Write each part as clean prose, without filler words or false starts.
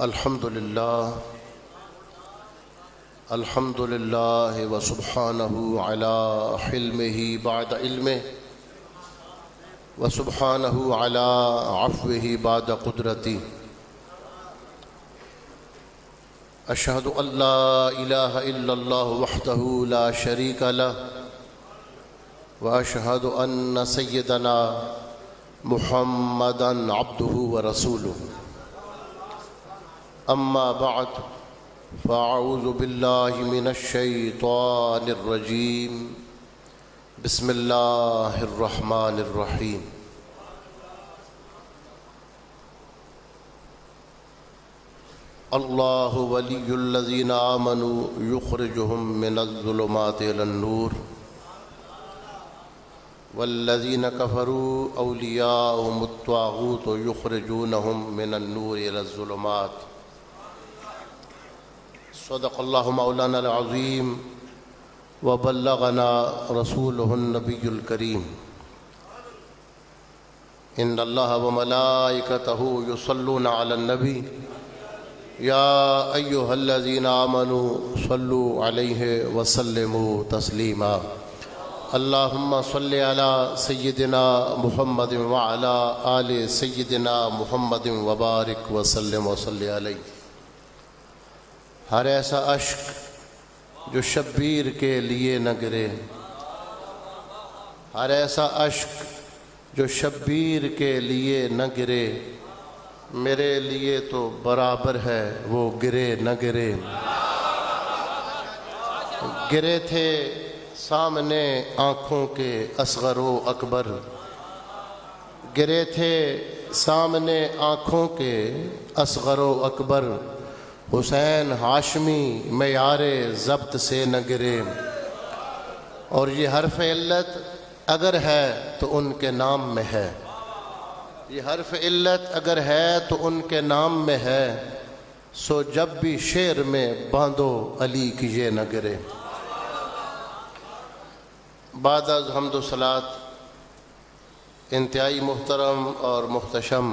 الحمد للہ وسبحانہ علی حلمہ بعد علمہ وسبحانہ علی عفوہ بعد قدرتہ اشہد ان لا الہ الا اللہ وحدہ لا شریک لہ واشہد ان سیدنا محمدا عبدہ ورسولہ اما بعد فاعوذ باللہ من الشیطان الرجیم بسم اللہ الرحمن الرحیم اللہ ولی الذین آمنوا یخرجہم من الظلمات الی النور والذین کفروا اولیاءہم الطاغوت یخرجونہم من النور الی الظلمات صدق اللہ مولانا العظیم وبلغنا رسولہ النبی الکریم ان اللہ وملائکتہ یصلون علی النبی یا ایہا الذین آمنوا صلوا علیہ وسلموا تسلیما اللہم صلی علی سیدنا محمد وعلی آل سیدنا محمد وبارک وسلم وصلی علیہ ہر ایسا اشک جو شبیر کے لیے نہ گرے، ہر ایسا اشک جو شبیر کے لیے نہ گرے، میرے لیے تو برابر ہے وہ گرے نہ گرے۔ گرے تھے سامنے آنکھوں کے اصغر و اکبر، گرے تھے سامنے آنکھوں کے اصغر و اکبر، حسین ہاشمی معیار ضبط سے نہ گرے، اور یہ حرف علت اگر ہے تو ان کے نام میں ہے، یہ حرف علت اگر ہے تو ان کے نام میں ہے، سو جب بھی شعر میں باندھو علی کی یہ نہ گرے۔ بعد از حمد و صلات انتہائی محترم اور محتشم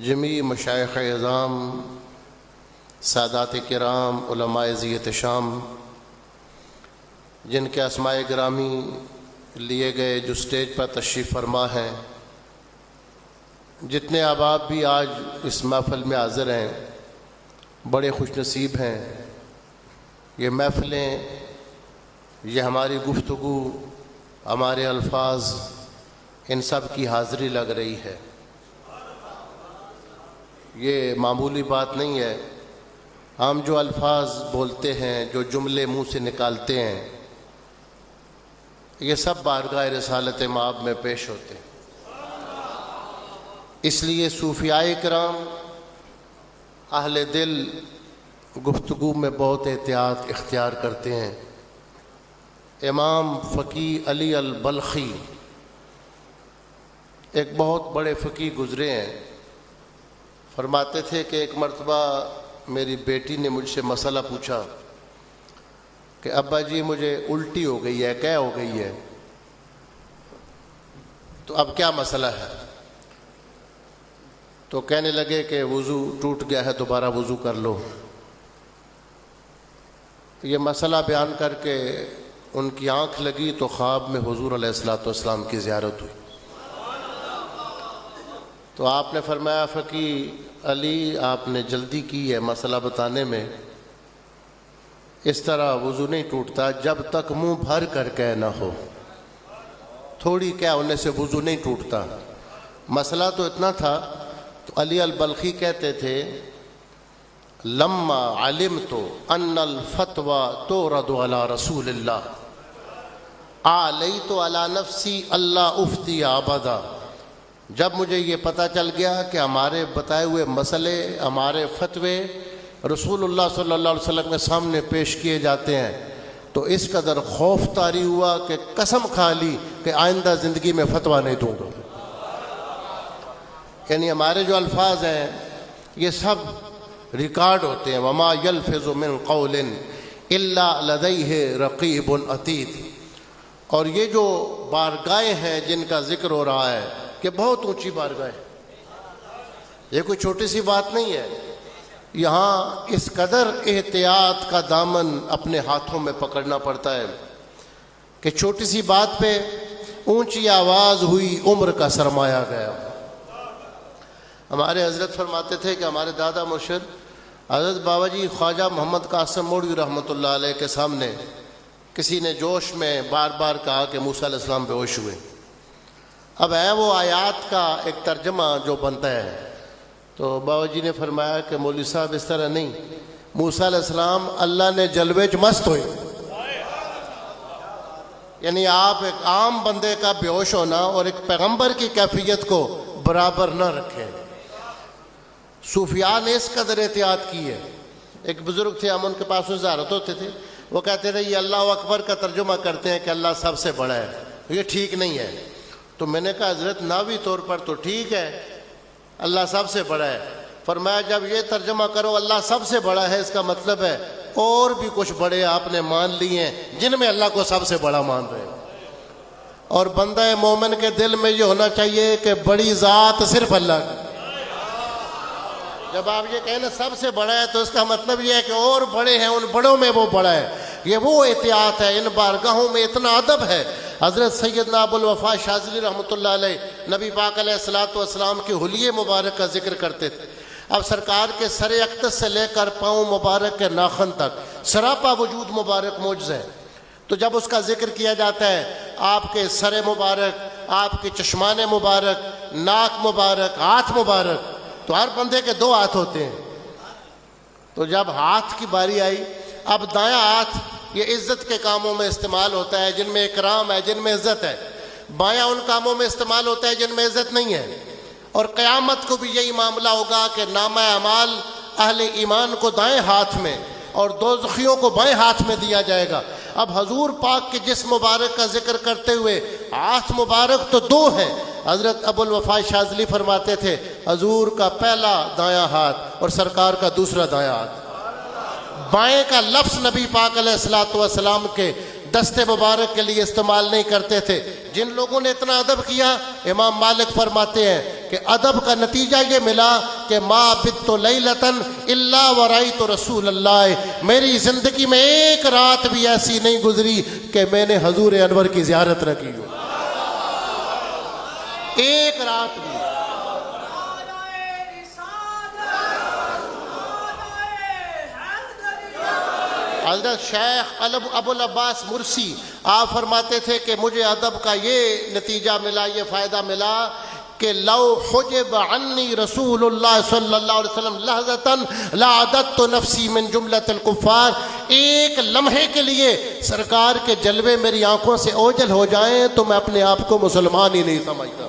جمیع مشائخ اعظام، سادات کرام، علماء ذی احتشام، جن کے اسماء گرامی لیے گئے جو سٹیج پر تشریف فرما ہیں، جتنے احباب بھی آج اس محفل میں حاضر ہیں، بڑے خوش نصیب ہیں۔ یہ محفلیں، یہ ہماری گفتگو، ہمارے الفاظ، ان سب کی حاضری لگ رہی ہے۔ یہ معمولی بات نہیں ہے۔ ہم جو الفاظ بولتے ہیں، جو جملے منہ سے نکالتے ہیں، یہ سب بارگاہ رسالت مآب میں پیش ہوتے ہیں۔ اس لیے صوفیاء کرام اہل دل گفتگو میں بہت احتیاط اختیار کرتے ہیں۔ امام فقی علی البلخی ایک بہت بڑے فقی گزرے ہیں، فرماتے تھے کہ ایک مرتبہ میری بیٹی نے مجھ سے مسئلہ پوچھا کہ ابا جی مجھے الٹی ہو گئی ہے، کیا ہو گئی ہے، تو اب کیا مسئلہ ہے؟ تو کہنے لگے کہ وضو ٹوٹ گیا ہے، دوبارہ وضو کر لو۔ یہ مسئلہ بیان کر کے ان کی آنکھ لگی تو خواب میں حضور علیہ الصلوۃ والسلام کی زیارت ہوئی۔ تو آپ نے فرمایا فقی علی آپ نے جلدی کی ہے مسئلہ بتانے میں، اس طرح وضو نہیں ٹوٹتا جب تک منہ بھر کر کہہ نہ ہو، تھوڑی کیا ہونے سے وضو نہیں ٹوٹتا۔ مسئلہ تو اتنا تھا، تو علی البلخی کہتے تھے لما علمت ان الفتوى تورد علی رسول اللہ علیت علی نفسی اللہ افتی ابدا، جب مجھے یہ پتہ چل گیا کہ ہمارے بتائے ہوئے مسئلے، ہمارے فتوے رسول اللہ صلی اللہ علیہ وسلم کے سامنے پیش کیے جاتے ہیں، تو اس قدر خوف طاری ہوا کہ قسم کھا لی کہ آئندہ زندگی میں فتویٰ نہیں دوں گا۔ یعنی ہمارے جو الفاظ ہیں یہ سب ریکارڈ ہوتے ہیں۔ وما یلفظ من قول الا لدیہ رقیب عتید، اور یہ جو بارگاہیں ہیں جن کا ذکر ہو رہا ہے کہ بہت اونچی بارگاہ ہے، یہ کوئی چھوٹی سی بات نہیں ہے۔ یہاں اس قدر احتیاط کا دامن اپنے ہاتھوں میں پکڑنا پڑتا ہے کہ چھوٹی سی بات پہ اونچی آواز ہوئی عمر کا سرمایہ گیا۔ ہمارے حضرت فرماتے تھے کہ ہمارے دادا مرشد حضرت بابا جی خواجہ محمد قاسم مولوی رحمۃ اللہ علیہ کے سامنے کسی نے جوش میں بار بار کہا کہ موسیٰ علیہ السلام بے ہوش ہوئے۔ اب ہے وہ آیات کا ایک ترجمہ جو بنتا ہے، تو بابا جی نے فرمایا کہ مولوی صاحب اس طرح نہیں، موسیٰ علیہ السلام اللہ نے جلوے چ مست ہوئے، یعنی آپ ایک عام بندے کا بے ہوش ہونا اور ایک پیغمبر کی کیفیت کو برابر نہ رکھیں۔ صوفیاء نے اس قدر احتیاط کی ہے۔ ایک بزرگ تھے، ہم ان کے پاس زیارت ہوتے تھے، وہ کہتے تھے یہ اللہ اکبر کا ترجمہ کرتے ہیں کہ اللہ سب سے بڑا ہے، یہ ٹھیک نہیں ہے۔ تو میں نے کہا حضرت ناوی طور پر تو ٹھیک ہے، اللہ سب سے بڑا ہے۔ فرمایا جب یہ ترجمہ کرو اللہ سب سے بڑا ہے، اس کا مطلب ہے اور بھی کچھ بڑے آپ نے مان لیے ہیں جن میں اللہ کو سب سے بڑا مان رہے ہیں۔ اور بندہ مومن کے دل میں یہ ہونا چاہیے کہ بڑی ذات صرف اللہ کی۔ جب آپ یہ کہیں نا سب سے بڑا ہے تو اس کا مطلب یہ ہے کہ اور بڑے ہیں، ان بڑوں میں وہ بڑا ہے۔ یہ وہ احتیاط ہے، ان بارگاہوں میں اتنا ادب ہے۔ حضرت سیدنا ابو الوفا شاذلی رحمۃ اللہ علیہ نبی پاک علیہ الصلوۃ والسلام کے حلیے مبارک کا ذکر کرتے تھے۔ اب سرکار کے سر اقدس سے لے کر پاؤں مبارک کے ناخن تک سراپا وجود مبارک معجز ہے۔ تو جب اس کا ذکر کیا جاتا ہے، آپ کے سر مبارک، آپ کے چشمان مبارک، ناک مبارک، ہاتھ مبارک، تو ہر بندے کے دو ہاتھ ہوتے ہیں۔ تو جب ہاتھ کی باری آئی، اب دایاں ہاتھ یہ عزت کے کاموں میں استعمال ہوتا ہے جن میں اکرام ہے، جن میں عزت ہے، بایاں ان کاموں میں استعمال ہوتا ہے جن میں عزت نہیں ہے۔ اور قیامت کو بھی یہی معاملہ ہوگا کہ نامہ اعمال اہل ایمان کو دائیں ہاتھ میں اور دوزخیوں کو بائیں ہاتھ میں دیا جائے گا۔ اب حضور پاک کے جسم مبارک کا ذکر کرتے ہوئے ہاتھ مبارک تو دو ہیں۔ حضرت ابو الوفا شاذلی فرماتے تھے حضور کا پہلا دایاں ہاتھ اور سرکار کا دوسرا دایاں ہاتھ۔ بائیں کا لفظ نبی پاک علیہ الصلوۃ والسلام کے دست مبارک کے لیے استعمال نہیں کرتے تھے۔ جن لوگوں نے اتنا ادب کیا، امام مالک فرماتے ہیں کہ ادب کا نتیجہ یہ ملا کہ ما بت لیلۃ الا ورأیت رسول اللہ، میری زندگی میں ایک رات بھی ایسی نہیں گزری کہ میں نے حضور انور کی زیارت نہ کی ہو، ایک رات بھی۔ حضرت شیخ ابو العباس مرسی آپ فرماتے تھے کہ مجھے ادب کا یہ نتیجہ ملا، یہ فائدہ ملا کہ لو حجب عنی رسول اللہ صلی اللہ علیہ وسلم لحظتاً لعددت نفسی من جملۃ الکفار، ایک لمحے کے لیے سرکار کے جلوے میری آنکھوں سے اوجھل ہو جائیں تو میں اپنے آپ کو مسلمان ہی نہیں سمجھتا۔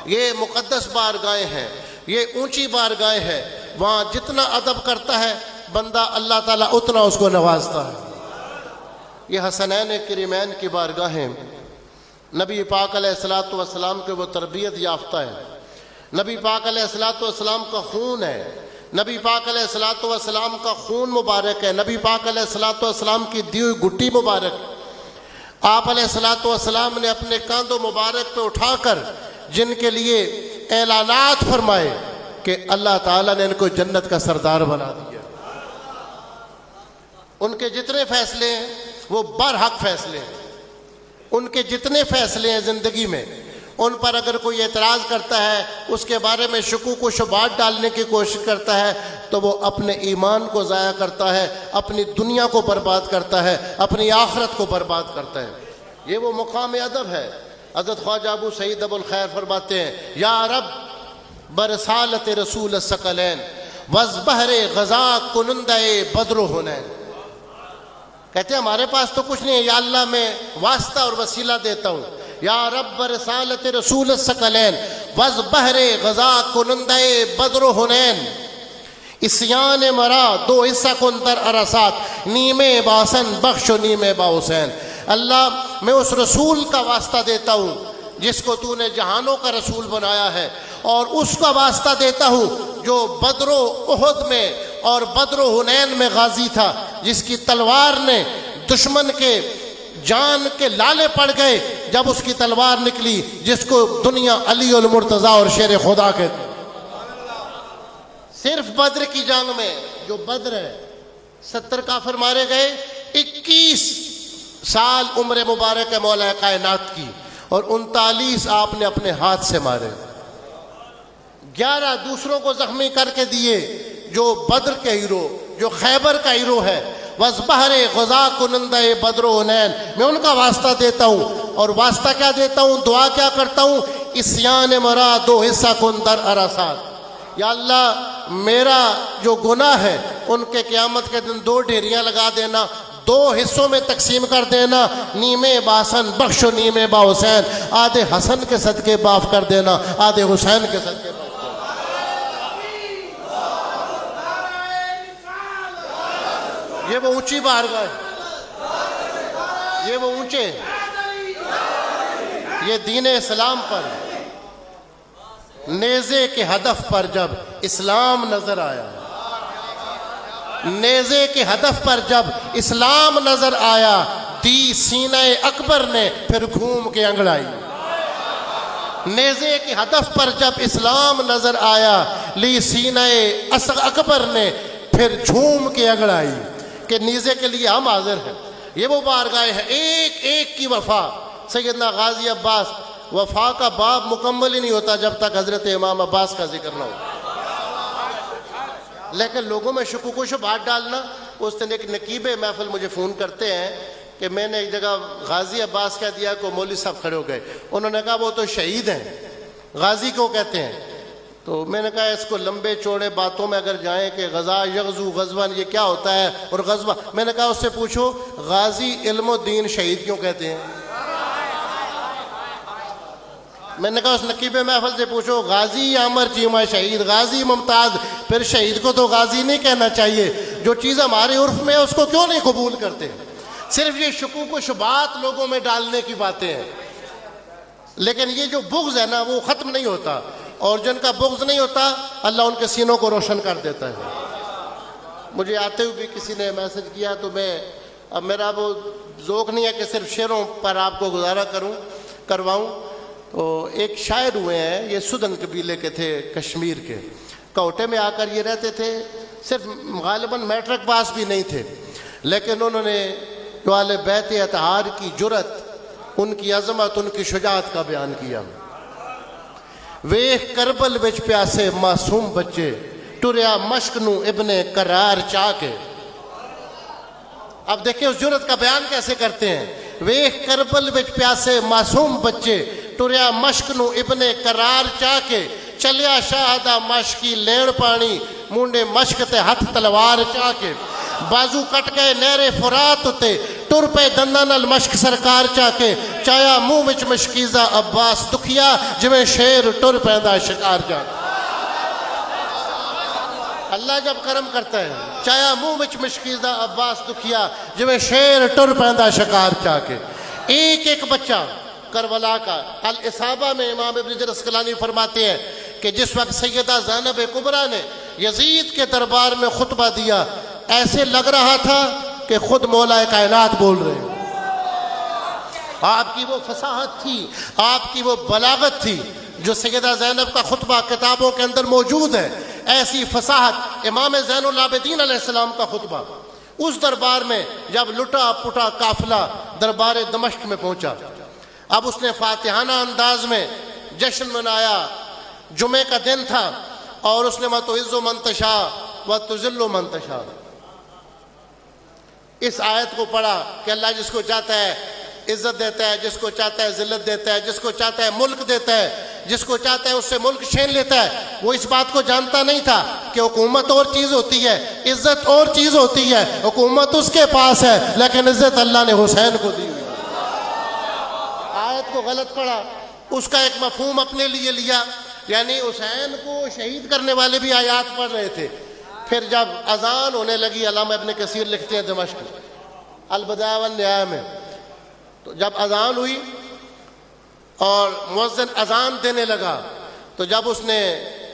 یہ مقدس بارگاہیں ہیں، یہ اونچی بارگاہیں ہیں، وہاں جتنا ادب کرتا ہے بندہ اللہ تعالیٰ اتنا اس کو نوازتا ہے۔ یہ حسنین کریمین کی بارگاہیں نبی پاک علیہ الصلوۃ والسلام کے وہ تربیت یافتہ ہے، نبی پاک علیہ الصلوۃ والسلام کا خون ہے، نبی پاک علیہ الصلوۃ والسلام کا خون مبارک ہے، نبی پاک علیہ الصلوۃ والسلام کی دی ہوئی گٹی مبارک۔ آپ علیہ الصلوۃ والسلام نے اپنے کاندھوں مبارک پہ اٹھا کر جن کے لیے اعلانات فرمائے کہ اللہ تعالیٰ نے ان کو جنت کا سردار بنا دیا۔ ان کے جتنے فیصلے ہیں وہ برحق فیصلے ہیں، ان کے جتنے فیصلے ہیں زندگی میں، ان پر اگر کوئی اعتراض کرتا ہے، اس کے بارے میں شکوک و شبہات ڈالنے کی کوشش کرتا ہے تو وہ اپنے ایمان کو ضائع کرتا ہے، اپنی دنیا کو برباد کرتا ہے، اپنی آخرت کو برباد کرتا ہے۔ یہ وہ مقام ادب ہے۔ حضرت خواجہ ابو سعید ابو الخیر فرماتے ہیں یا رب برسالت رسول الثقلین وزبہر غزا کنندہ بدر حنین، کہتے ہیں ہمارے پاس تو کچھ نہیں ہے، یا اللہ میں واسطہ اور وسیلہ دیتا ہوں، یا رب برسالت رسول الثقلین وزبہر غزا کنندہ بدر حنین، اسیان مرا دو حصہ کن در عرصات نیمے باسن بخش و نیمے با حسین۔ اللہ میں اس رسول کا واسطہ دیتا ہوں جس کو تو نے جہانوں کا رسول بنایا ہے، اور اس کا واسطہ دیتا ہوں جو بدر و احد میں اور بدر و حنین میں غازی تھا، جس کی تلوار نے دشمن کے جان کے لالے پڑ گئے جب اس کی تلوار نکلی، جس کو دنیا علی المرتضیٰ اور شیر خدا کہتے ہیں۔ صرف بدر کی جنگ میں جو بدر ہے 70 کافر مارے گئے، 21 سال عمر مبارک ہے مولا کائنات کی، اور 39 آپ نے اپنے ہاتھ سے مارے، 11 دوسروں کو زخمی کر کے دیے۔ جو بدر کے ہیرو، جو خیبر کا ہیرو ہے، وَذْبَحْرِ غَزَا كُنَنْدَ بَدْرُ حُنَین، میں ان کا واسطہ دیتا ہوں، اور واسطہ کیا دیتا ہوں، دعا کیا کرتا ہوں، اسیان مرا دو حصہ کن در عرصات، یا اللہ میرا جو گناہ ہے ان کے قیامت کے دن 2 ڈھیریاں لگا دینا، 2 حصوں میں تقسیم کر دینا، نیمے باسن بخش و نیمے با حسین، آدھے حسن کے صدقے معاف کر دینا، آدھے حسین کے صدقے معاف کر دینا۔ یہ وہ اونچی بارگاہ ہے، یہ وہ اونچے، یہ دین اسلام پر نیزے کے ہدف پر جب اسلام نظر آیا، نیزے کے ہدف پر جب اسلام نظر آیا، دی سینہ اکبر نے پھر گھوم کے انگڑائی۔ نیزے کے ہدف پر جب اسلام نظر آیا، لی سینہ اکبر نے پھر جھوم کے انگڑائی کہ نیزے کے لیے ہم حاضر ہیں۔ یہ وہ بارگاہ ہے، ایک ایک کی وفا۔ سیدنا غازی عباس، وفا کا باب مکمل ہی نہیں ہوتا جب تک حضرت امام عباس کا ذکر نہ ہو، لیکن لوگوں میں شکوک و شبہات ڈالنا۔ اس دن ایک نقیب محفل مجھے فون کرتے ہیں کہ میں نے ایک جگہ غازی عباس کہہ دیا، کو مولوی صاحب کھڑے ہو گئے، انہوں نے کہا وہ تو شہید ہیں، غازی کیوں کہتے ہیں؟ تو میں نے کہا اس کو لمبے چوڑے باتوں میں اگر جائیں کہ غزا یغزو غزوان یہ کیا ہوتا ہے، اور غزوہ، میں نے کہا اس سے پوچھو غازی علم و دین شہید کیوں کہتے ہیں؟ میں نے کہا اس نقیب محفل سے پوچھو غازی عامر چیمہ شہید، غازی ممتاز، پھر شہید کو تو غازی نہیں کہنا چاہیے، جو چیز ہمارے عرف میں ہے اس کو کیوں نہیں قبول کرتے؟ صرف یہ شکوک و شبہات لوگوں میں ڈالنے کی باتیں ہیں، لیکن یہ جو بغض ہے نا وہ ختم نہیں ہوتا، اور جن کا بغض نہیں ہوتا اللہ ان کے سینوں کو روشن کر دیتا ہے۔ مجھے آتے ہوئے بھی کسی نے میسج کیا، تو میں اب میرا وہ ذوق نہیں ہے کہ صرف شعروں پر آپ کو گزارا کرواؤں۔ تو ایک شاعر ہوئے ہیں، یہ سدن قبیلے کے تھے، کشمیر کے، کوٹے میں آ کر یہ رہتے تھے، صرف غالباً میٹرک پاس بھی نہیں تھے، لیکن انہوں نے جو اہل بیت اطہار کی جرت، ان کی عظمت، ان کی شجاعت کا بیان کیا۔ ویخ کربل وچ پیاسے معصوم بچے، ٹریا مشک نو ابن قرار چاہ کے۔ اب دیکھیں اس جرت کا بیان کیسے کرتے ہیں۔ ویخ کربل وچ پیاسے معصوم بچے، ٹریا مشک نو ابن قرار چاہ کے، چلیا شاہدہ مشکی لین پانی، مونڈے مشک تے ہاتھ تلوار چاہ کے، بازو کٹ گئے نہر فرات تے، ٹر پہ دنداں نال مشک سرکار چاہ کے، چایا منہ وچ مشکیزہ عباس دکھیا، جویں شیر ٹر پیندا شکار جا کے۔ اللہ جب کرم کرتا ہے، چایا منہ وچ مشکیزہ عباس دکھیا، جویں شیر ٹر پیندا شکار چاہ کے۔ ایک ایک بچہ کربلا کا، الاصابہ میں امام ابن حجر عسقلانی فرماتے ہیں کہ جس وقت سیدہ زینب کبریٰ نے یزید کے دربار میں خطبہ دیا، ایسے لگ رہا تھا کہ خود مولا کائنات بول رہے ہیں۔ آپ کی وہ فصاحت تھی، آپ کی وہ بلاغت تھی، جو سیدہ زینب کا خطبہ کتابوں کے اندر موجود ہے۔ ایسی فصاحت امام زین العابدین علیہ السلام کا خطبہ۔ اس دربار میں جب لٹا پٹا قافلہ دربار دمشق میں پہنچا، اب اس نے فاتحانہ انداز میں جشن منایا، جمعے کا دن تھا، اور اس نے وَتُعِزُّ مَن تَشَاءُ وَتُذِلُّ مَن تَشَاءُ، اس آیت کو پڑھا کہ اللہ جس کو چاہتا ہے عزت دیتا ہے، جس کو چاہتا ہے ذلت دیتا ہے، جس کو چاہتا ہے ملک دیتا ہے، جس کو چاہتا ہے اس سے ملک چھین لیتا ہے۔ وہ اس بات کو جانتا نہیں تھا کہ حکومت اور چیز ہوتی ہے، عزت اور چیز ہوتی ہے۔ حکومت اس کے پاس ہے لیکن عزت اللہ نے حسین کو دی ہوئی۔ آیت کو غلط پڑھا، اس کا ایک مفہوم اپنے لیے لیا، یعنی حسین کو شہید کرنے والے بھی آیات پڑھ رہے تھے۔ پھر جب اذان ہونے لگی، علامہ ابن کثیر لکھتے ہیں دمشق البدایہ والنہایہ میں، تو جب اذان ہوئی اور مؤذن اذان دینے لگا، تو جب اس نے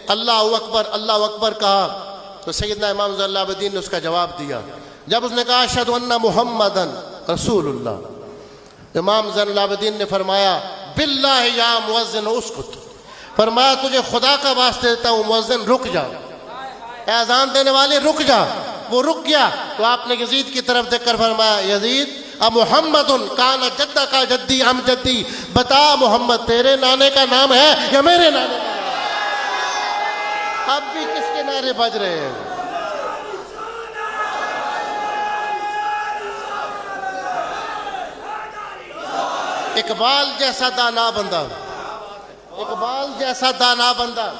اللہ اکبر کہا تو سیدنا امام زین العابدین نے اس کا جواب دیا۔ جب اس نے کہا اشہد ان محمدن رسول اللہ، امام زین العابدین نے فرمایا باللہ یا مؤذن اسکت، فرمایا تجھے خدا کا واسطہ دیتا ہوں مؤذن رک جا۔ اے اذان دینے والے رک جا، وہ رک گیا تو آپ نے یزید کی طرف دیکھ کر فرمایا یزید محمد کان جدہ کا جدی ام جدی، بتا محمد تیرے نانے کا نام ہے یا میرے نانے کا نام ہے؟ اب بھی کس کے نعرے بج رہے ہیں؟ اقبال جیسا دانا بندہ، اقبال جیسا دانا بندہ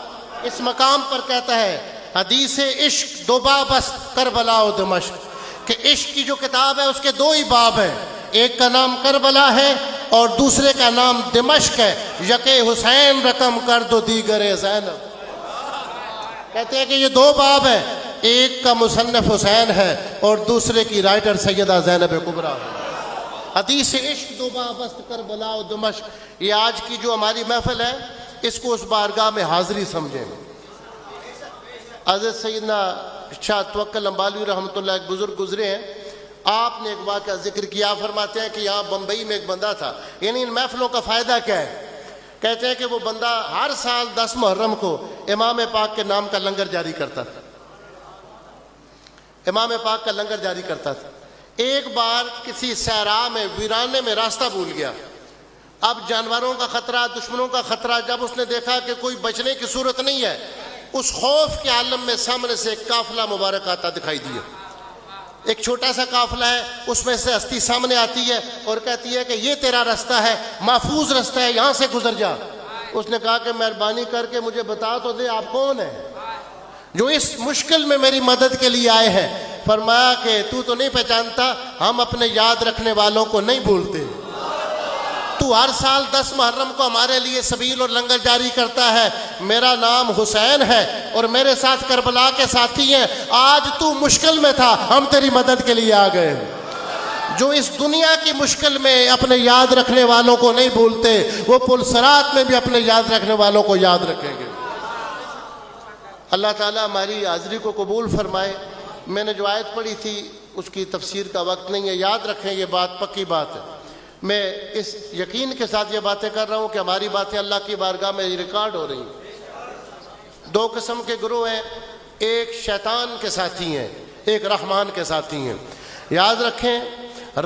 اس مقام پر کہتا ہے حدیث عشق دو باب است کربلا و دمشق، کہ عشق کی جو کتاب ہے اس کے دو ہی باب ہیں، ایک کا نام کربلا ہے اور دوسرے کا نام دمشق ہے، یک حسین رقم کر دو دیگر زینب۔ کہتے ہیں کہ یہ دو باب ہیں، ایک کا مصنف حسین ہے اور دوسرے کی رائٹر سیدہ زینب کبریٰ ہے۔ حدیث عشق دو باب است کربلا و دمشق، یہ آج کی جو ہماری محفل ہے اس کو اس بارگاہ میں حاضری سمجھیں۔ حضرت سیدنا شاہ توکل امبالوی رحمۃ اللہ ایک بزرگ گزرے ہیں، آپ نے ایک واقعہ ذکر کیا، فرماتے ہیں کہ یہاں بمبئی میں ایک بندہ تھا، یعنی ان محفلوں کا فائدہ کیا ہے؟ کہتے ہیں کہ وہ بندہ ہر سال 10 محرم کو امام پاک کے نام کا لنگر جاری کرتا تھا، امام پاک کا لنگر جاری کرتا تھا۔ ایک بار کسی صحرا میں ویرانے میں راستہ بھول گیا، اب جانوروں کا خطرہ، دشمنوں کا خطرہ، جب اس نے دیکھا کہ کوئی بچنے کی صورت نہیں ہے، اس خوف کے عالم میں سامنے سے ایک قافلہ مبارک آتا دکھائی دیا، ایک چھوٹا سا قافلہ ہے، اس میں سے ہستی سامنے آتی ہے اور کہتی ہے کہ یہ تیرا راستہ ہے، محفوظ راستہ ہے، یہاں سے گزر جا۔ اس نے کہا کہ مہربانی کر کے مجھے بتا تو دے آپ کون ہیں جو اس مشکل میں میری مدد کے لیے آئے ہیں؟ فرمایا کہ تو نہیں پہچانتا، ہم اپنے یاد رکھنے والوں کو نہیں بھولتے، تو ہر سال 10 محرم کو ہمارے لیے سبیل اور لنگر جاری کرتا ہے، میرا نام حسین ہے اور میرے ساتھ کربلا کے ساتھی ہیں، آج تو مشکل میں تھا، ہم تیری مدد کے لیے آ گئے۔ جو اس دنیا کی مشکل میں اپنے یاد رکھنے والوں کو نہیں بھولتے، وہ پل صراط میں بھی اپنے یاد رکھنے والوں کو یاد رکھیں گے۔ اللہ تعالیٰ ہماری حاضری کو قبول فرمائے۔ میں نے جو آیت پڑھی تھی اس کی تفسیر کا وقت نہیں ہے، یاد رکھیں یہ بات پکی بات ہے، میں اس یقین کے ساتھ یہ باتیں کر رہا ہوں کہ ہماری باتیں اللہ کی بارگاہ میں ریکارڈ ہو رہی ہیں۔ 2 قسم کے گروہ ہیں، ایک شیطان کے ساتھی ہیں، ایک رحمان کے ساتھی ہیں۔ یاد رکھیں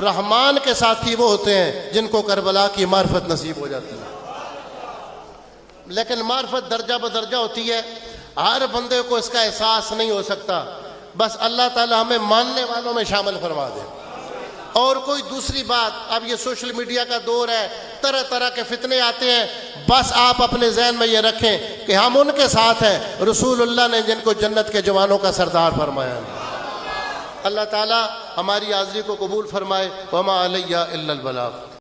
رحمان کے ساتھی وہ ہوتے ہیں جن کو کربلا کی معرفت نصیب ہو جاتی ہے، لیکن معرفت درجہ بدرجہ ہوتی ہے، ہر بندے کو اس کا احساس نہیں ہو سکتا، بس اللہ تعالی ہمیں ماننے والوں میں شامل فرما دے۔ اور کوئی دوسری بات، اب یہ سوشل میڈیا کا دور ہے، طرح طرح کے فتنے آتے ہیں، بس آپ اپنے ذہن میں یہ رکھیں کہ ہم ان کے ساتھ ہیں رسول اللہ نے جن کو جنت کے جوانوں کا سردار فرمایا۔ اللہ تعالی ہماری حاضری کو قبول فرمائے۔ وما علیہ الا البلاغ۔